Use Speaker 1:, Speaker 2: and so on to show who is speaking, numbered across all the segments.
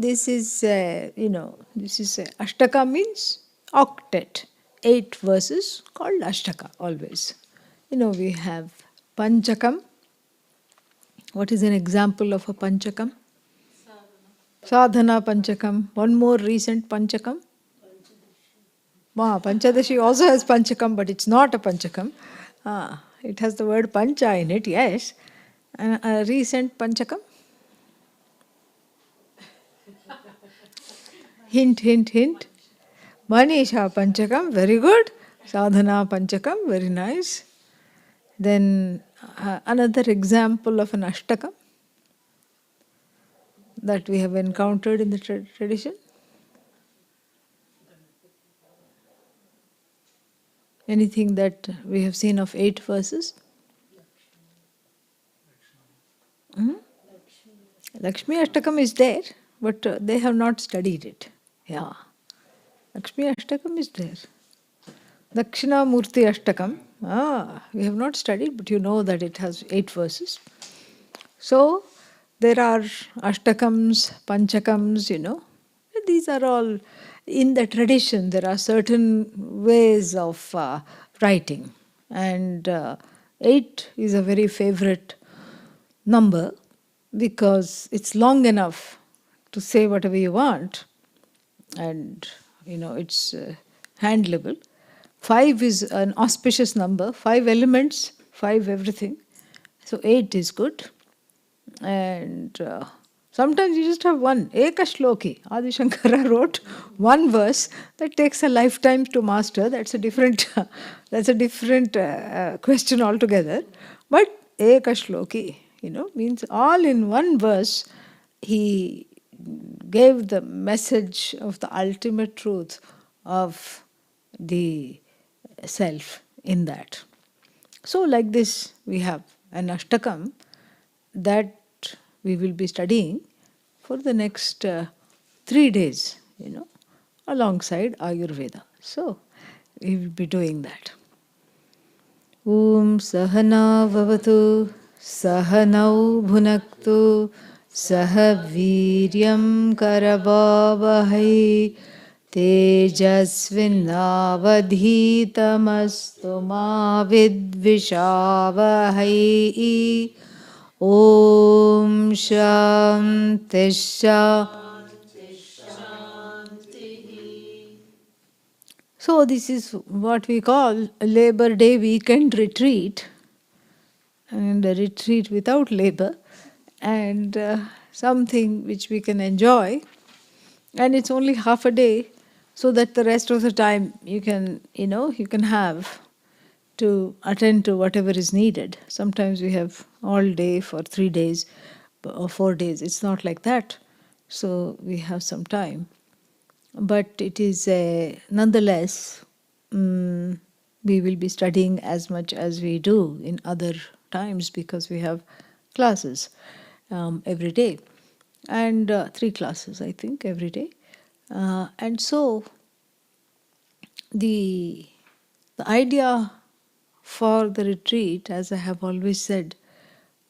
Speaker 1: this is, this is Ashtaka means octet. 8 verses called Ashtaka always. We have Panchakam. What is an example of a Panchakam? Sadhana Panchakam. One more recent Panchakam. Panchadashi also has Panchakam, but it's not a Panchakam. It has the word Pancha in it, yes. And a recent Panchakam. Hint, hint, hint. Manisha Panchakam, very good. Sadhana Panchakam, very nice. Then another example of an Ashtakam that we have encountered in the tradition. Anything that we have seen of 8 verses? Lakshmi Ashtakam is there, but they have not studied it. Yeah. Lakshmi Ashtakam is there. Dakshina Murti Ashtakam. We have not studied, but you know that it has 8 verses. So, there are Ashtakams, Panchakams, These are all in the tradition. There are certain ways of writing. And 8 is a very favorite number because it's long enough to say whatever you want. And, it's handleable. 5 is an auspicious number. 5 elements, 5 everything. So 8 is good. And sometimes you just have one. Eka Shloki. Adi Shankara wrote one verse that takes a lifetime to master. That's a different question altogether. But Eka Shloki, means all in one verse he gave the message of the ultimate truth of the self in that. So like this we have an Ashtakam that we will be studying for the next 3 days, alongside Ayurveda. So we will be doing that. Om Sahana Vavatu Sahanau Bhunaktu Sahaviryam Karavavahai Tejasvinavadhitamastu ma vidvishavahai. Om Shanti Shanti. So this is what we call a Labor Day weekend retreat, and a retreat without labor, and something which we can enjoy. And it's only half a day, so that the rest of the time you can have to attend to whatever is needed. Sometimes we have all day for 3 days or 4 days. It's not like that. So we have some time. But it is nonetheless, we will be studying as much as we do in other times because we have classes every day. And 3 classes, I think, every day. And so the idea for the retreat, as I have always said,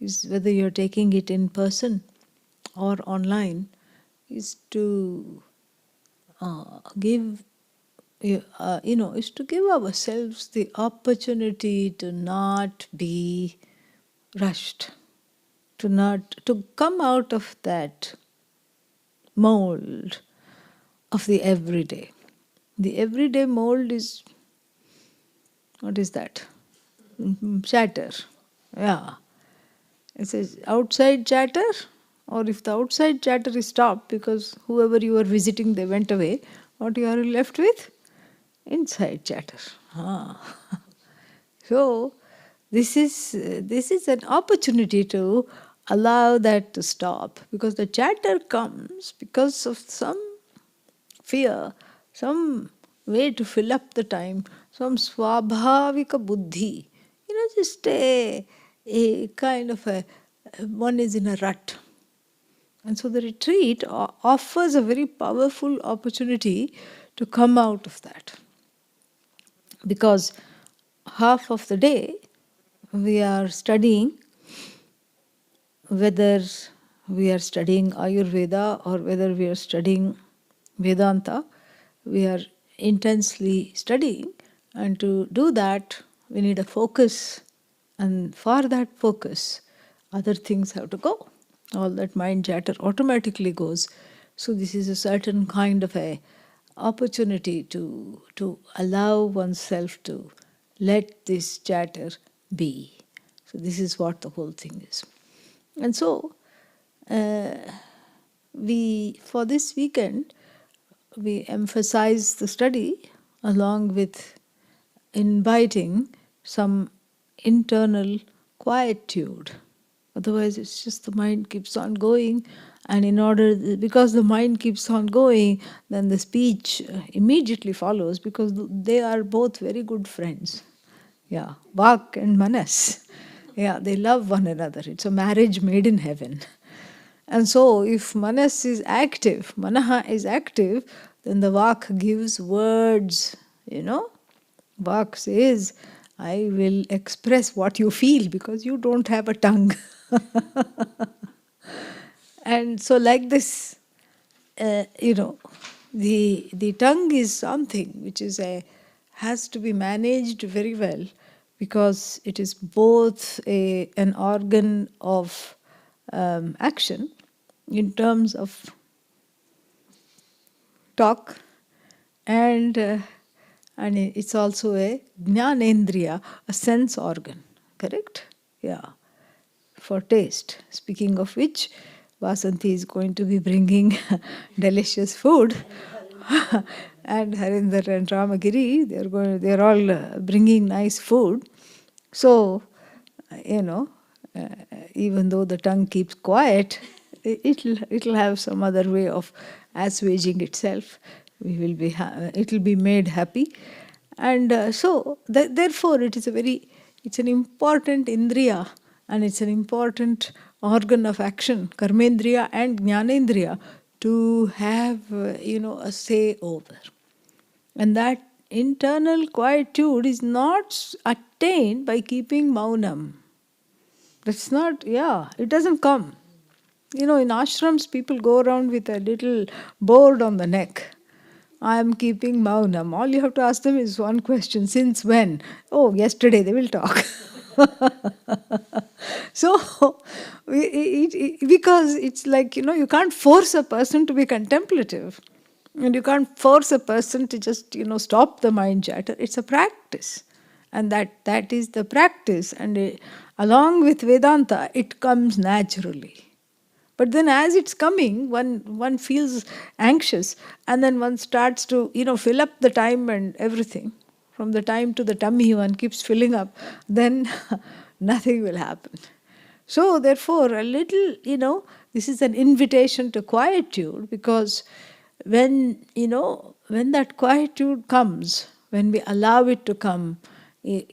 Speaker 1: is whether you're taking it in person or online, is to give ourselves the opportunity to not be rushed, to come out of that mold of the everyday. The everyday mold is, what is that? Chatter. Yeah. It says outside chatter, or if the outside chatter is stopped because whoever you are visiting, they went away, what you are left with? Inside chatter. So this is an opportunity to allow that to stop, because the chatter comes because of some fear, some way to fill up the time, some swabhavika buddhi. Just a kind of one is in a rut. And so the retreat offers a very powerful opportunity to come out of that. Because half of the day we are studying whether we are studying Ayurveda or whether we are studying Vedanta, we are intensely studying, and to do that, we need a focus, and for that focus, other things have to go. All that mind chatter automatically goes. So this is a certain kind of a opportunity to allow oneself to let this chatter be. So this is what the whole thing is. And so uh, we for this weekend we emphasize the study along with inviting some internal quietude. Otherwise, it's just the mind keeps on going, and because the mind keeps on going, then the speech immediately follows because they are both very good friends. Yeah, Vak and Manas. Yeah, they love one another. It's a marriage made in heaven. And so, if Manas is active, Manaha is active, then the Vak gives words, you know. Vak says, I will express what you feel because you don't have a tongue. And so, like this, the tongue is something which has to be managed very well because it is both an organ of action in terms of talk, and it's also a jnanendriya, a sense organ, correct? Yeah, for taste. Speaking of which, Vasanti is going to be bringing delicious food, and Harinder and Ramagiri, they're all bringing nice food. So, you know, uh, even though the tongue keeps quiet, it'll have some other way of assuaging itself. It'll be made happy, and therefore it's an important indriya, and it's an important organ of action, karmendriya and jnanendriya, to have a say over. And that internal quietude is not attained by keeping maunam. That's not, yeah, it doesn't come. In ashrams, people go around with a little board on the neck. I am keeping maunam. All you have to ask them is one question: since when? Oh, yesterday, they will talk. So, because it's like, you can't force a person to be contemplative. And you can't force a person to just, stop the mind chatter. It's a practice. And that is the practice. And along with Vedanta, it comes naturally. But then as it's coming, one feels anxious, and then one starts to, fill up the time and everything. From the time to the tummy, one keeps filling up, then nothing will happen. So therefore, a little, this is an invitation to quietude, because when that quietude comes, when we allow it to come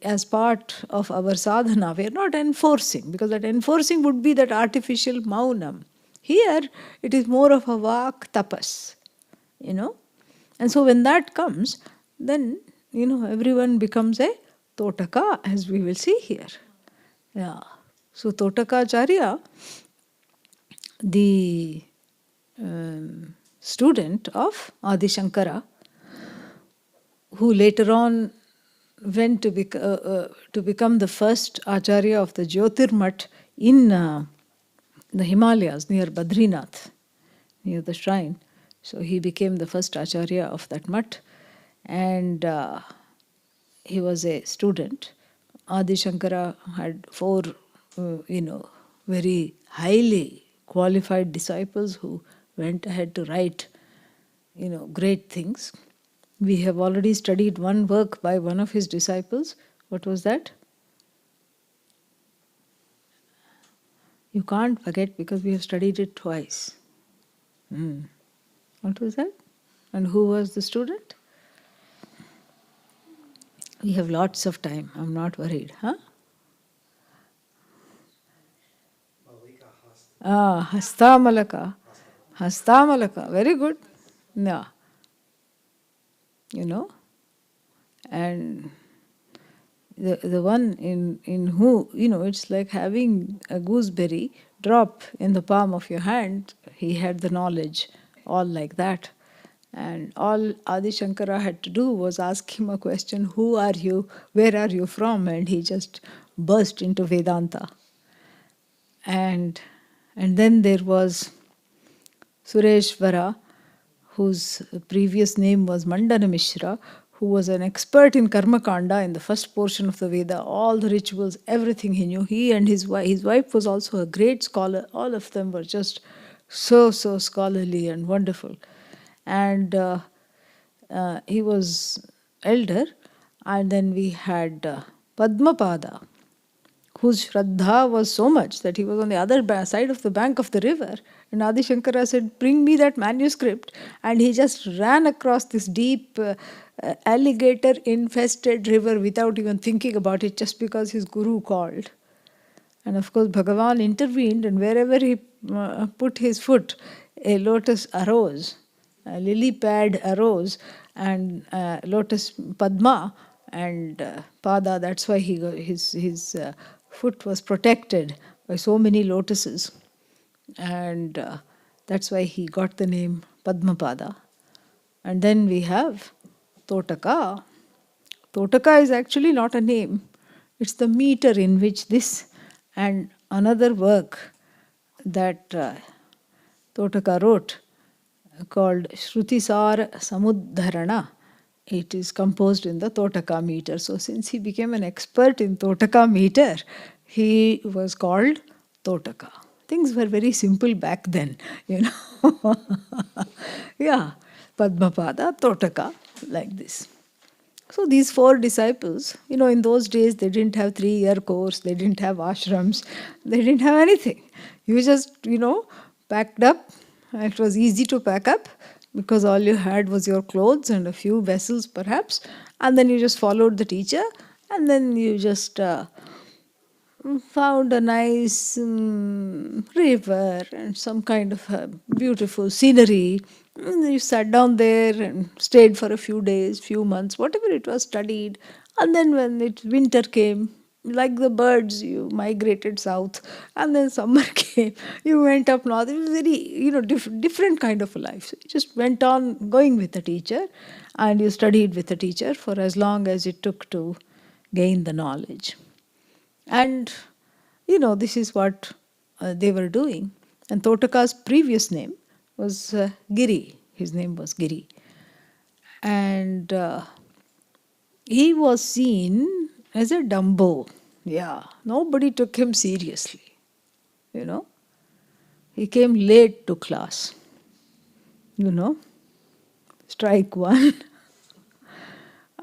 Speaker 1: as part of our sadhana, we are not enforcing, because that enforcing would be that artificial maunam. Here, it is more of a vak tapas, And so when that comes, then, everyone becomes a totaka, as we will see here. Yeah. So Totakacharya, the student of Adi Shankara, who later on went to become the first Acharya of the Jyotirmat in the Himalayas near Badrinath, near the shrine. So he became the first Acharya of that mutt, and he was a student. Adi Shankara had four, very highly qualified disciples who went ahead to write, great things. We have already studied one work by one of his disciples. What was that? You can't forget because we have studied it twice. What was that? And who was the student? We have lots of time. I'm not worried. Huh? Hastamalaka. Hastamalaka. Very good. Yeah. And the one in who, it's like having a gooseberry, drop in the palm of your hand. He had the knowledge all like that. And all Adi Shankara had to do was ask him a question, who are you, where are you from? And he just burst into Vedanta. And then there was Sureshwara, whose previous name was Mandana Mishra, who was an expert in Karma Kanda in the first portion of the Veda, all the rituals, everything he knew. He and his wife was also a great scholar. All of them were just so scholarly and wonderful. And he was elder. And then we had Padmapada, whose Shraddha was so much that he was on the other side of the bank of the river. And Adi Shankara said, bring me that manuscript. And he just ran across this deep alligator-infested river without even thinking about it, just because his guru called. And of course, Bhagavan intervened, and wherever he put his foot, a lotus arose, a lily pad arose, and lotus Padma and Pada. That's why his foot was protected by so many lotuses, and that's why he got the name Padmapada. And then we have Totaka. Totaka is actually not a name. It's the meter in which this and another work that Totaka wrote called Shrutisar Samudharana. It is composed in the Totaka meter. So since he became an expert in Totaka meter, he was called Totaka. Things were very simple back then, you know. Yeah, Padmapada, Totaka, like this. So these four disciples, you know, in those days they didn't have 3-year course, they didn't have ashrams, they didn't have anything. You just, you know, packed up. It was easy to pack up because all you had was your clothes and a few vessels perhaps, and then you just followed the teacher, and then you just found a nice river and some kind of beautiful scenery. You sat down there and stayed for a few days, few months, whatever it was, studied. And then when winter came, like the birds, you migrated south. And then summer came, you went up north. It was very, you know, different kind of a life. So you just went on going with the teacher, and you studied with the teacher for as long as it took to gain the knowledge. And, you know, this is what they were doing. And Totaka's previous name was Giri. His name was Giri. And he was seen as a dumbo. Yeah, nobody took him seriously, you know. He came late to class, you know, strike one.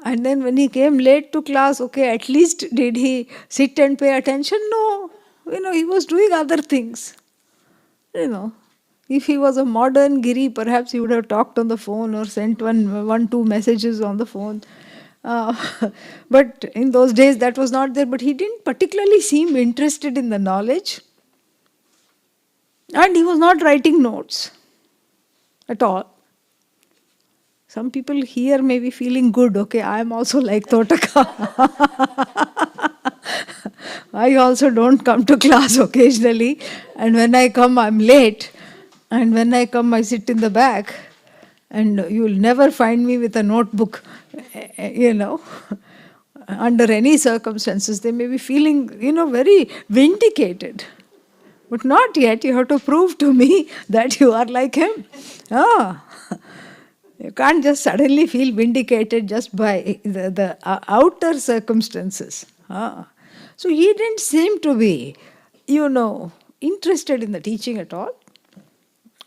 Speaker 1: And then when he came late to class, okay, at least did he sit and pay attention? No. You know, he was doing other things. You know, if he was a modern Giri, perhaps he would have talked on the phone or sent two messages on the phone. But in those days that was not there. But he didn't particularly seem interested in the knowledge. And he was not writing notes at all. Some people here may be feeling good. Okay, I am also like Totaka. I also don't come to class occasionally. And when I come, I'm late. And when I come, I sit in the back. And you'll never find me with a notebook, you know. Under any circumstances, they may be feeling, you know, very vindicated. But not yet. You have to prove to me that you are like him. Ah. You can't just suddenly feel vindicated just by the outer circumstances. So he didn't seem to be, you know, interested in the teaching at all.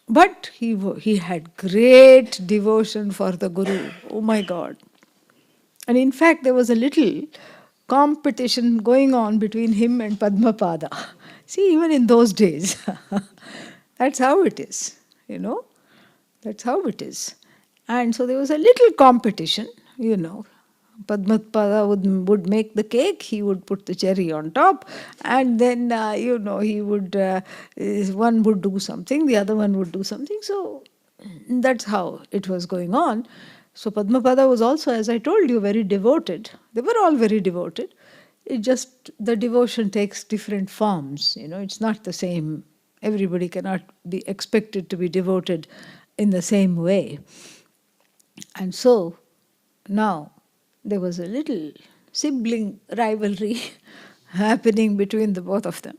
Speaker 1: But he had great devotion for the Guru. Oh my God. And in fact, there was a little competition going on between him and Padmapada. See, even in those days, that's how it is, you know. That's how it is. And so there was a little competition, you know. Padmapada would make the cake, he would put the cherry on top, and then, you know, he would, one would do something, the other one would do something. So that's how it was going on. So Padmapada was also, as I told you, very devoted. They were all very devoted. It just, the devotion takes different forms, you know, it's not the same Everybody cannot be expected to be devoted in the same way. And so now there was a little sibling rivalry happening between the both of them.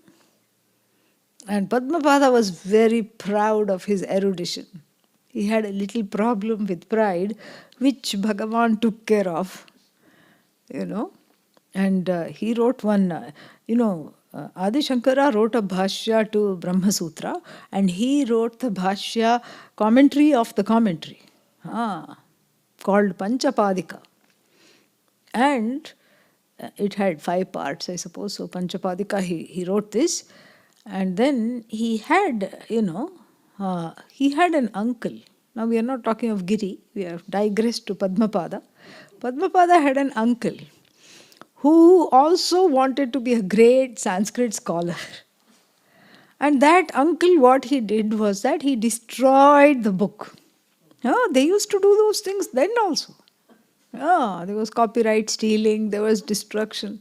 Speaker 1: And Padmapada was very proud of his erudition. He had a little problem with pride, which Bhagavan took care of, you know. And he wrote one, Adi Shankara wrote a bhashya to Brahma Sutra, and he wrote the bhashya commentary of the commentary, called Panchapadika. And it had 5 parts, I suppose. So Panchapadika, he wrote this. And then he had, he had an uncle. Now we are not talking of Giri, we have digressed to Padmapada. Padmapada had an uncle who also wanted to be a great Sanskrit scholar. And that uncle, what he did was that he destroyed the book. They used to do those things then also. There was copyright stealing, there was destruction.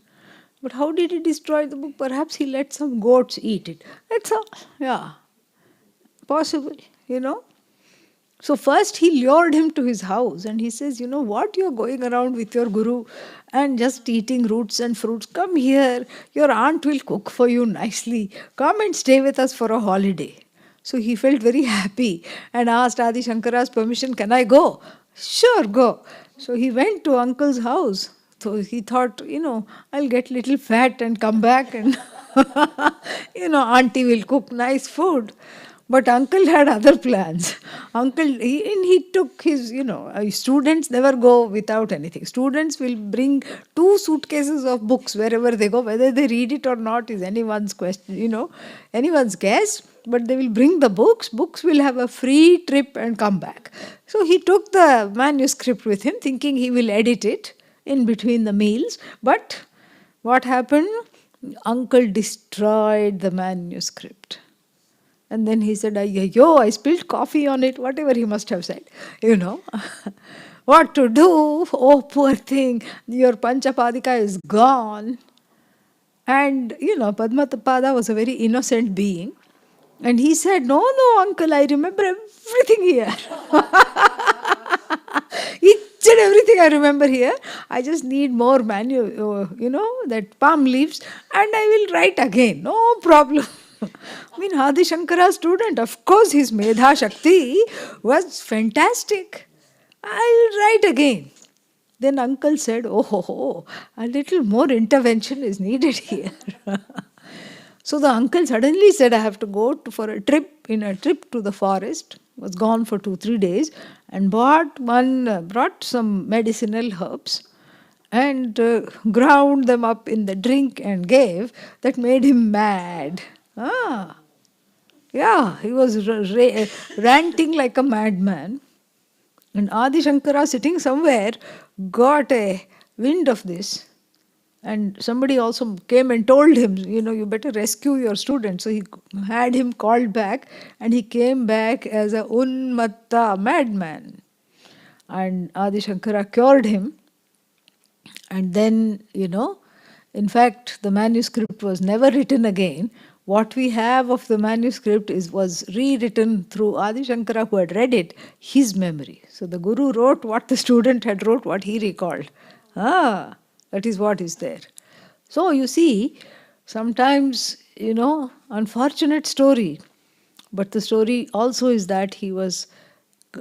Speaker 1: But how did he destroy the book? Perhaps he let some goats eat it. That's all. Yeah. Possible, So first he lured him to his house and he says, you know what, you're going around with your guru and just eating roots and fruits. Come here, your aunt will cook for you nicely. Come and stay with us for a holiday. So he felt very happy and asked Adi Shankara's permission, can I go? Sure, go. So he went to uncle's house. So he thought, I'll get little fat and come back and, auntie will cook nice food. But uncle had other plans. Uncle, he took his, students never go without anything. Students will bring 2 suitcases of books wherever they go. Whether they read it or not is anyone's question, anyone's guess. But they will bring the books. Books will have a free trip and come back. So he took the manuscript with him, thinking he will edit it in between the meals. But what happened? Uncle destroyed the manuscript. And then he said, I spilled coffee on it, whatever he must have said, What to do? Oh, poor thing, your Panchapadika is gone. And, Padmapada was a very innocent being. And he said, no, uncle, I remember everything here. Each and everything I remember here. I just need more that palm leaves and I will write again. No problem. Adi Shankara's student, of course his Medha Shakti was fantastic. I'll write again. Then uncle said, a little more intervention is needed here. So the uncle suddenly said, I have to go for a trip to the forest. Was gone for 2-3 days and brought some medicinal herbs and ground them up in the drink and gave. That made him mad. He was ranting like a madman. And Adi Shankara, sitting somewhere, got a wind of this. And somebody also came and told him, you better rescue your student. So he had him called back and he came back as a unmatta madman. And Adi Shankara cured him. And then, in fact, the manuscript was never written again. What we have of the manuscript was rewritten through Adi Shankara, who had read it, his memory. So the guru wrote what the student had wrote, what he recalled. That is what is there. So you see, sometimes, unfortunate story. But the story also is that he was,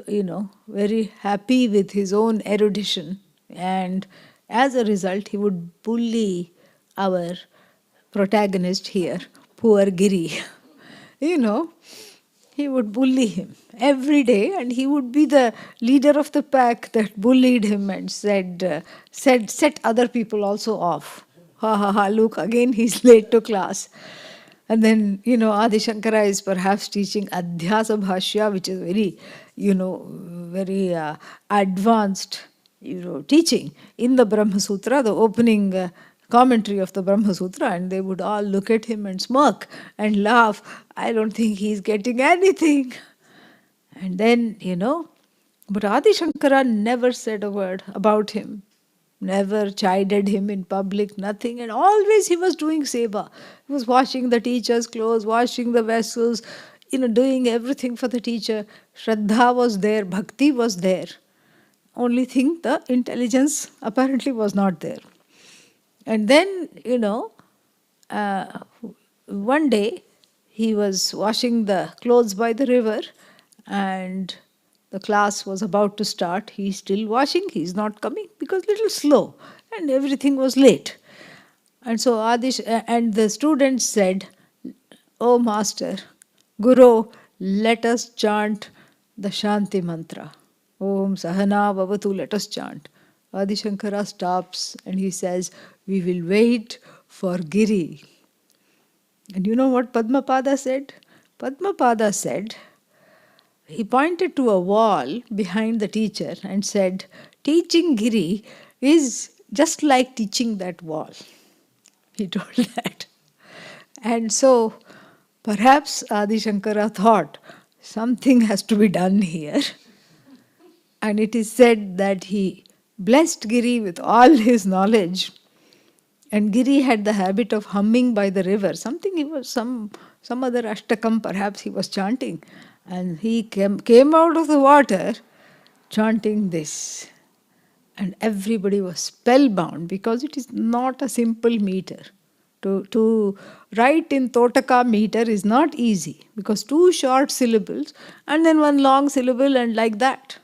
Speaker 1: very happy with his own erudition. And as a result, he would bully our protagonist here, poor Giri. He would bully him every day, and he would be the leader of the pack that bullied him and set other people also off. Look, again he's late to class. And then, Adi Shankara is perhaps teaching Adhyasa Bhashya, which is very, very advanced, teaching in the Brahma Sutra, the opening commentary of the Brahma Sutra, and they would all look at him and smirk and laugh. I don't think he's getting anything. And then, but Adi Shankara never said a word about him. never chided him in public, nothing. And always he was doing seva. He was washing the teacher's clothes, washing the vessels, doing everything for the teacher. Shraddha was there, bhakti was there. Only thing, the intelligence apparently was not there. And then, uh, one day he was washing the clothes by the river and the class was about to start. He's still washing, he's not coming because little slow and everything was late. And so and the students said, "Oh Master, Guru, let us chant the Shanti mantra. Om Sahana Bhavatu, let us chant." Adi Shankara stops and he says, "We will wait for Giri." And you know what Padmapada said? Padmapada said, he pointed to a wall behind the teacher and said, "Teaching Giri is just like teaching that wall." He told that. And so perhaps Adi Shankara thought something has to be done here. And it is said that he blessed Giri with all his knowledge. And Giri had the habit of humming by the river. Something he was, some other ashtakam perhaps he was chanting. And he came out of the water chanting this. And everybody was spellbound because it is not a simple meter. To write in Totaka meter is not easy because two short syllables and then one long syllable and like that.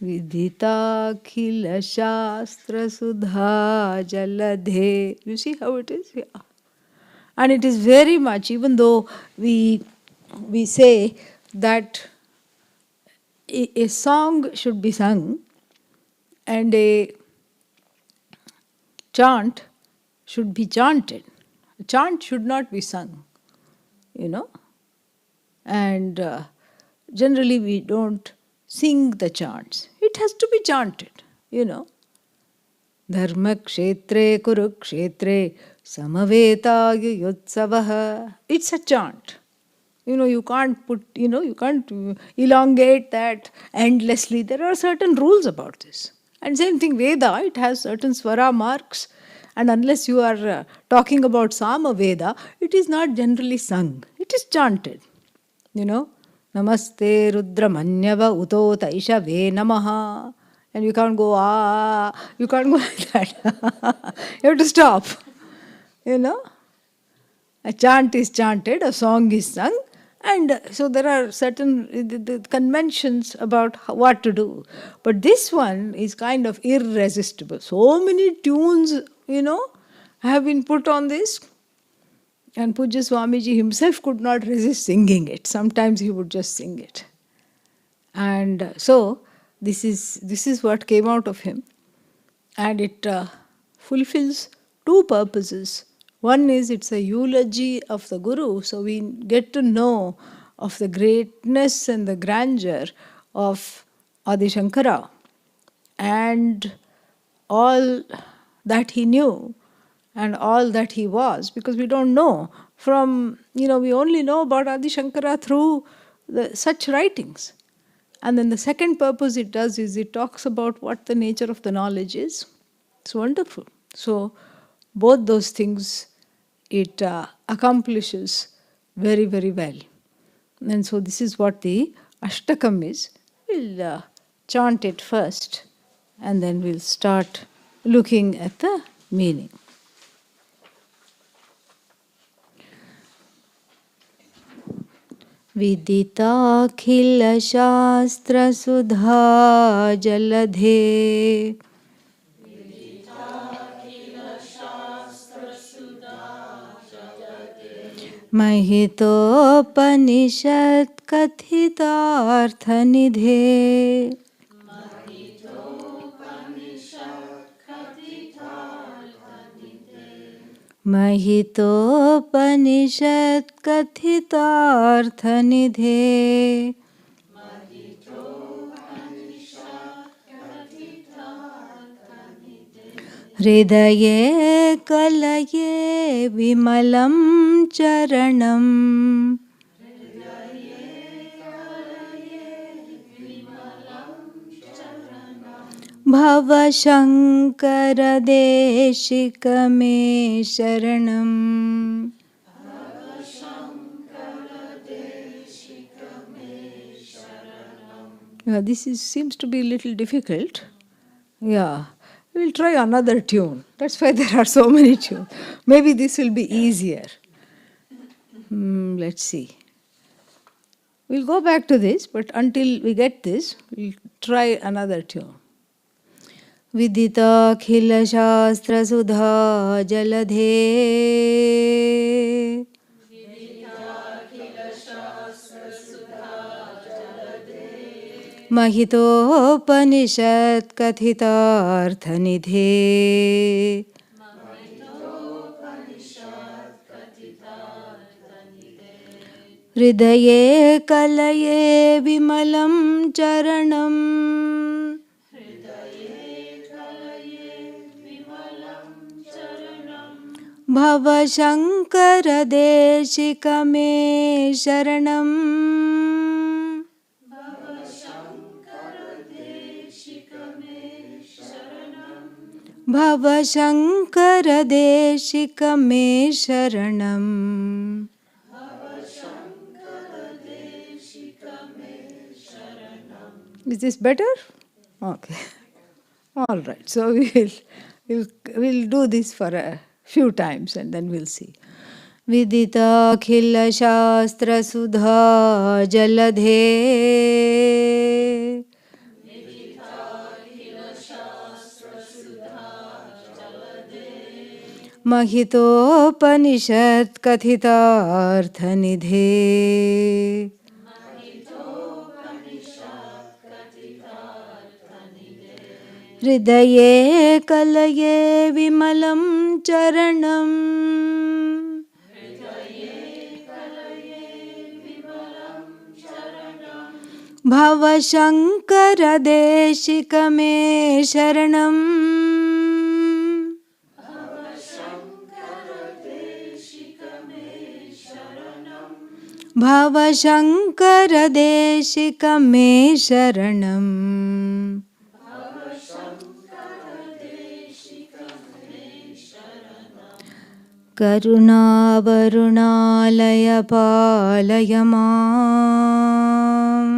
Speaker 1: Vidita khila shastra sudha jaladhe. You see how it is? Yeah. And it is very much, even though we say that a song should be sung and a chant should be chanted. A chant should not be sung, And generally we don't sing the chants. It has to be chanted. Dharma kshetre kurukshetre samaveta yutsavaha. It's a chant. You can't you can't elongate that endlessly. There are certain rules about this. And same thing, Veda, it has certain swara marks. And unless you are talking about Sama Veda, it is not generally sung. It is chanted. Namaste Rudramanyava Uto Taisha Ve Namaha. And you can't go, you can't go like that. You have to stop. A chant is chanted, a song is sung, and so there are certain the conventions about what to do. But this one is kind of irresistible. So many tunes, have been put on this. And Pujya Swamiji himself could not resist singing it. Sometimes he would just sing it. And so this is what came out of him. And it fulfills two purposes. One is it's a eulogy of the Guru, so we get to know of the greatness and the grandeur of Adi Shankara and all that he knew and all that he was, because we don't know from, we only know about Adi Shankara through such writings. And then the second purpose it does is it talks about what the nature of the knowledge is. It's wonderful. So both those things it accomplishes very, very well. And so this is what the Ashtakam is. We'll chant it first and then we'll start looking at the meaning. Viditākhila shastra sudha jaladhe Mahitopanishad kathitartha nidhe Mahitopanishad kathitartha nidhe Hridaye kalaye vimalam charanam
Speaker 2: भव शंकर देशिक मे शरणम्।
Speaker 1: This seems to be a little difficult. Yeah, we'll try another tune. That's why there are so many tunes. Maybe this will be easier. Let's see. We'll go back to this, but until we get this, we'll try another tune.
Speaker 2: विदिताखिल शास्त्र सुधा जलधे महितोपनिषत् कथितार्थनिधे हृदये कलये विमलं चरणम्। भव शंकर देशिक मे शरणम्। भव शंकर देशिक मे शरणम्।
Speaker 1: Is this better? Okay. All right. So we'll do this for a few times and then we'll see.
Speaker 2: विदिताखिल शास्त्र सुधा जलधे महितोपनिषत् कथितार्थनिधे हृदये कलये विमलं चरणम्। भव शंकर देशिक मे शरणम्। भव शंकर देशिक मे शरणम्। करुणावरुणालय पालय माम्।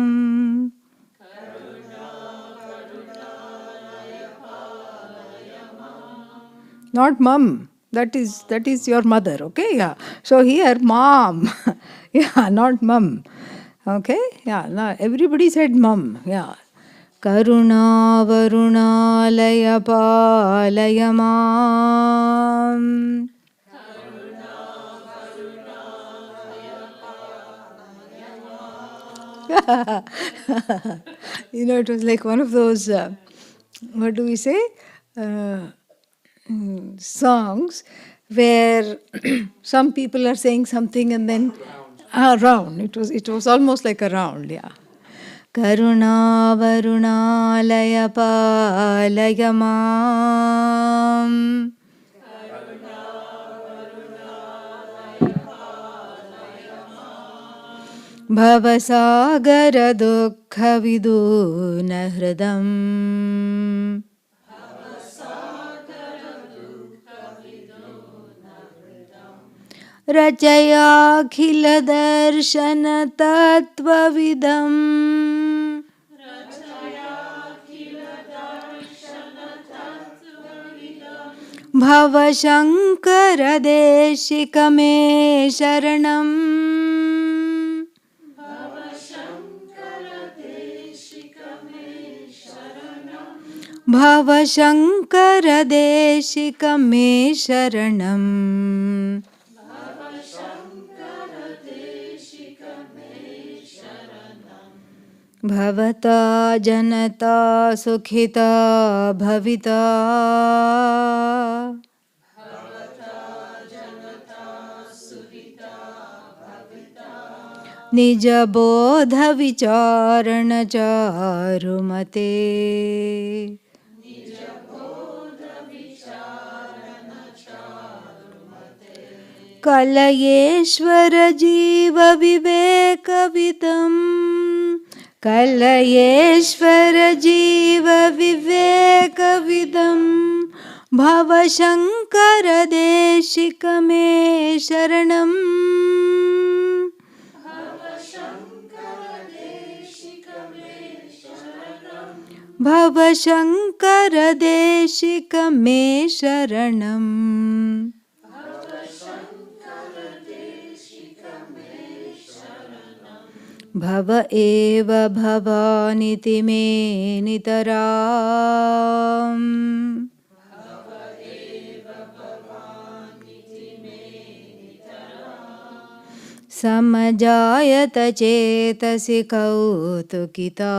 Speaker 1: Not mum. That is your mother, okay? Yeah. So here, mom. Yeah, not mum. Okay? Yeah. Now everybody said mum. Yeah.
Speaker 2: करुणावरुणालय पालय माम्।
Speaker 1: It was like one of those, what do we say? Songs where some people are saying something and then round. It was almost like a round, yeah.
Speaker 2: करुणावरुणालय पालय माम्। भवसागर दुःखविदून हृदम्। रचयाखिल दर्शन तत्त्वविदम्। भव शंकर देशिक मे शरणम्। भव शंकर देशिक मे शरणम्। भवता जनता सुखिता भविता। निज बोध विचारण चारुमते। कलयेश्वर जीव विवेकविदम्। कलयेश्वर जीव विवेकविदं भवशङ्कर देशिक मे शरणम् भवशङ्कर देशिक मे शरणम् भव एव भवानिति मे नितराम् समजायत चेतसि कौतुकिता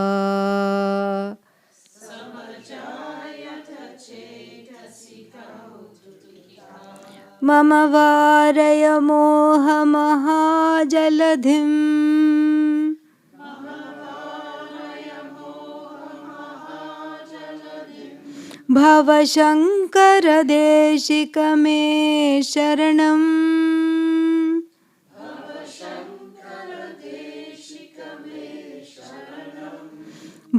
Speaker 2: मम वारय मोहमहाजलधिम् भवशङ्कर देशिक मे शरणम्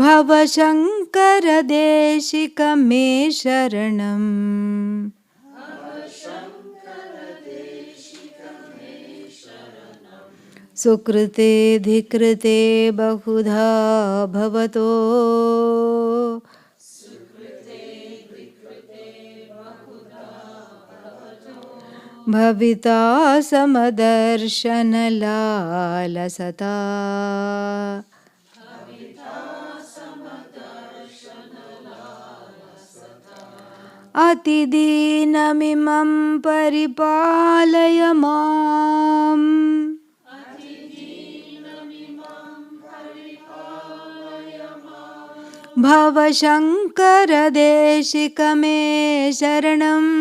Speaker 2: भवशङ्कर देशिक मे शरणम् सुकृते धिकृते बहुधा भवतो भविता समदर्शनलालसता अतिदीनमिमं परिपालय माम् भवशङ्कर देशिक मे शरणम्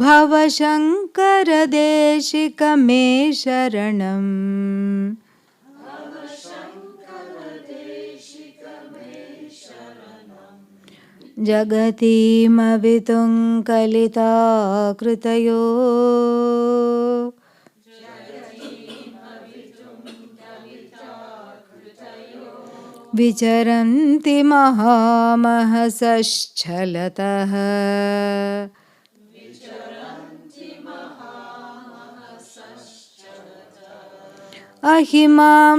Speaker 2: भवशङ्कर देशिक मे शरणम् जगतीमवितुं कलिता कृतयो विचरन्ति महामहसश्चलतः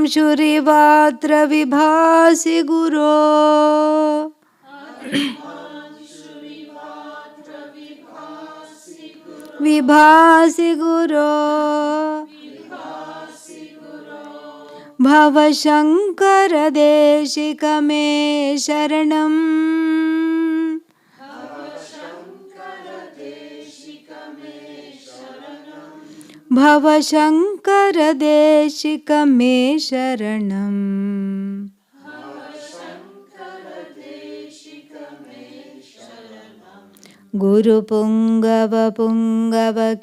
Speaker 2: अहिमांशुरिवात्र विभासि गुरो विभासि गुरो भवशङ्कर देशिक मे शरणम् भवशङ्कर देशिक मे शरणम् गुरुपुङ्गव पुङ्गवकेतनते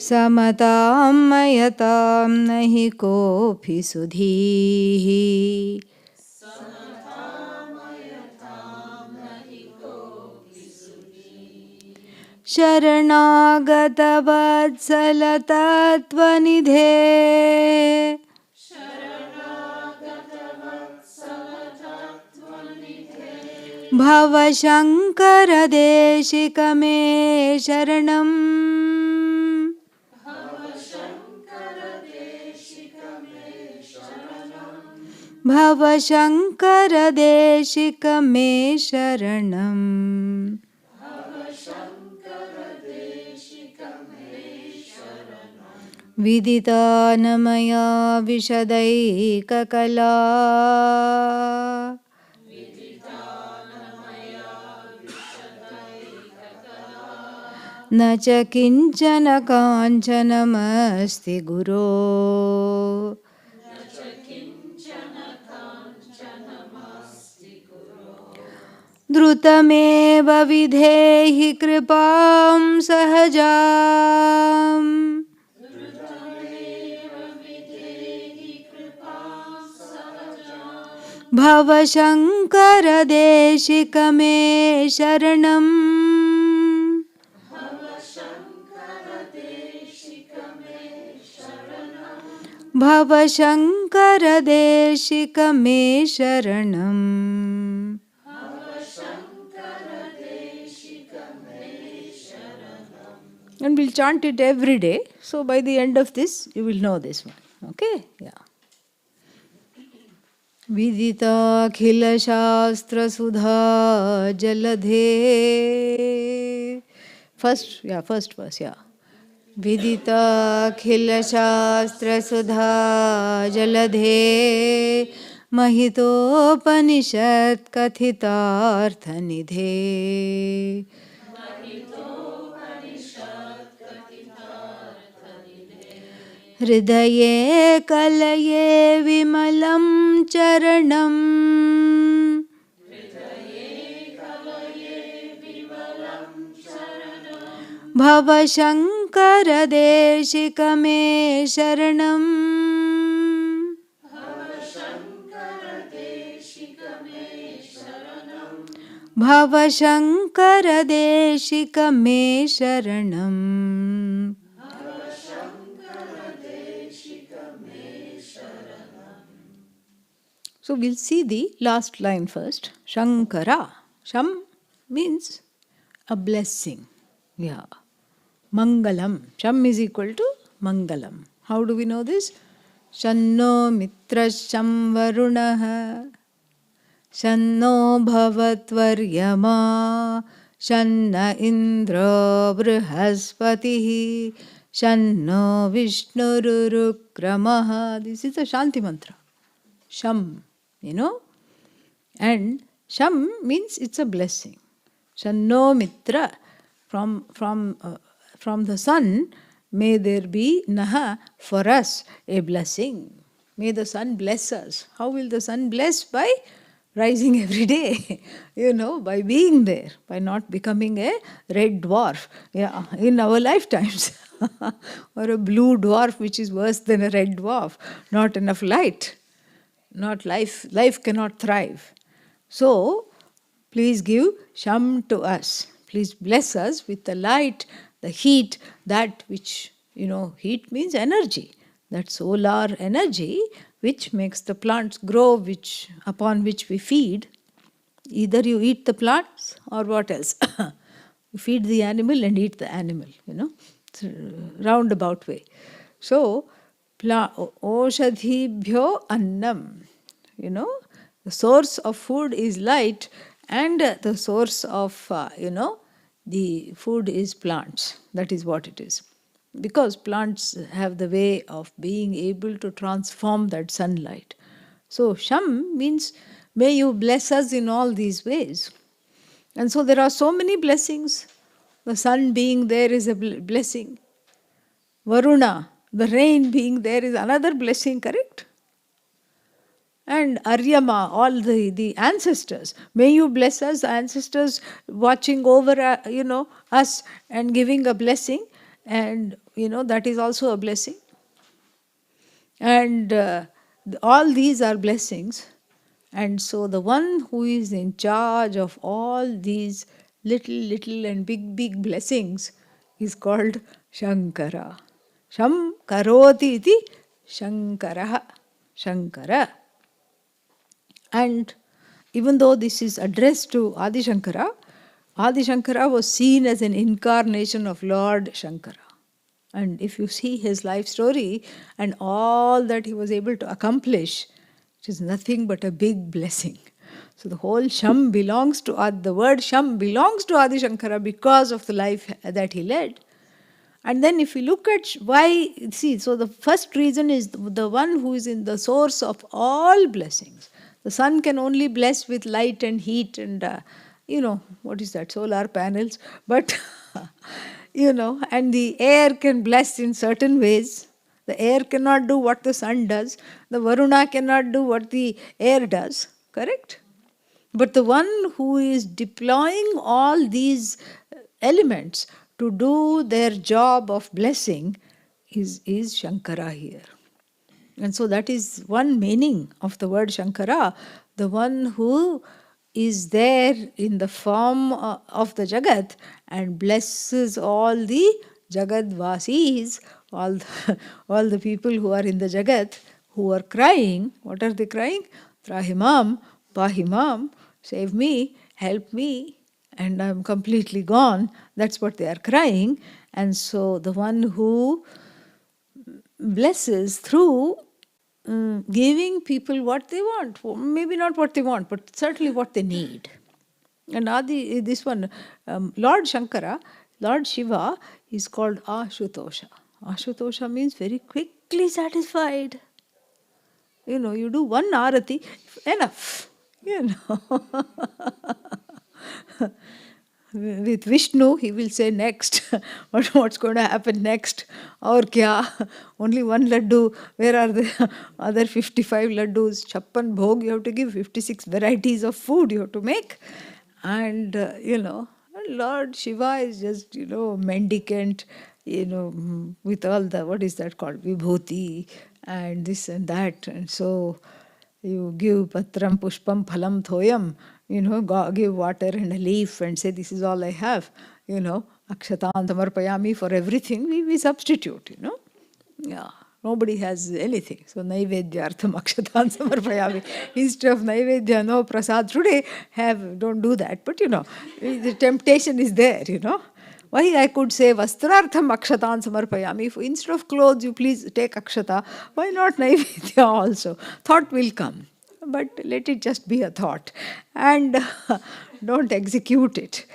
Speaker 2: समतां मयतां नहि कोऽपि सुधीः शरणागतवत्सल तत्त्वनिधे भवशङ्कर देशिक मे शरणम् भवशङ्कर देशिक मे शरणम् विदितान मया विशदैककला न च किञ्चन काञ्चनमस्ति गुरो द्रुतमेव विधेहि कृपां सहजाम् भवशङ्करदेशिकमे शरणम् भवशङ्करदेशिकमे शरणम्.
Speaker 1: And we'll chant it every day. So by the end of this, you will know this one. Okay? Yeah.
Speaker 2: Viditakhilashastra jaladhe.
Speaker 1: First verse, yeah.
Speaker 2: Viditakhilashastra jaladhe mahitopanishad kathitarthanidhe. हृदये कलये विमलं चरणम् भवशङ्करदेशिकमे शरणम् भवशङ्करदेशिकमे शरणम्.
Speaker 1: So we'll see the last line first. Shankara. Sham means a blessing. Yeah. Mangalam. Sham is equal to Mangalam. How do we know this? Shanno mitra sham varunaha. Shanno bhavatvaryama. Shanna indra brihaspatihi. Shanno vishnururukramaha. This is a Shanti mantra. Sham. And Sham means it's a blessing. Shanno Mitra, from the sun, may there be Naha for us a blessing. May the sun bless us. How will the sun bless? By rising every day, by being there, by not becoming a red dwarf in our lifetimes. Or a blue dwarf, which is worse than a red dwarf. Not enough light. Not life. Life cannot thrive. So, please give Sham to us. Please bless us with the light, the heat, that which, heat means energy. That solar energy which makes the plants grow, upon which we feed. Either you eat the plants or what else? You feed the animal and eat the animal, It's a roundabout way. So, Oshadhibhyo annam. The source of food is light, and the source of, the food is plants. That is what it is. Because plants have the way of being able to transform that sunlight. So, Sham means, may you bless us in all these ways. And so there are so many blessings. The sun being there is a blessing. Varuna, the rain being there, is another blessing, correct? And Aryama, all the ancestors. May you bless us, ancestors watching over us and giving a blessing. And that is also a blessing. And all these are blessings. And so the one who is in charge of all these little and big blessings is called Shankara. Sham karoti iti Shankara. Shankara. And even though this is addressed to Adi Shankara was seen as an incarnation of Lord Shankara. And if you see his life story and all that he was able to accomplish, it is nothing but a big blessing. So the whole Sham belongs to the word Sham belongs to Adi Shankara because of the life that he led. And then if you look at why, so the first reason is the one who is in the source of all blessings. The sun can only bless with light and heat and, what is that, solar panels. But, and the air can bless in certain ways. The air cannot do what the sun does. The Varuna cannot do what the air does. Correct? But the one who is deploying all these elements to do their job of blessing is Shankara here. And so that is one meaning of the word Shankara, the one who is there in the form of the Jagat and blesses all the Jagadvasis, all the people who are in the Jagat, who are crying. What are they crying? Trahimam, Pahimam, save me, help me, and I'm completely gone. That's what they are crying. And so the one who blesses through giving people what they want. Maybe not what they want, but certainly what they need. And this one, Lord Shankara, Lord Shiva, is called Ashutosha. Ashutosha means very quickly satisfied. You do one arati, enough. With Vishnu, he will say next. What's going to happen next? Or kya? Only one laddu. Where are the other 55 laddus? Chappan bhog, you have to give 56 varieties of food you have to make. And, Lord Shiva is just, mendicant, with all the, what is that called? Vibhuti and this and that. And so you give patram, pushpam, phalam, thoyam, give water and a leaf and say, this is all I have, akshatan tamarpayami for everything, we substitute, Yeah. Nobody has anything. So naivedyartham akshatan samarpayami. Instead of naivedya, no prasad. Today, don't do that. But the temptation is there, Why I could say vastrartham akshatan samarpayami. If instead of clothes, you please take akshata. Why not naivedya also? Thought will come. But let it just be a thought. And don't execute it.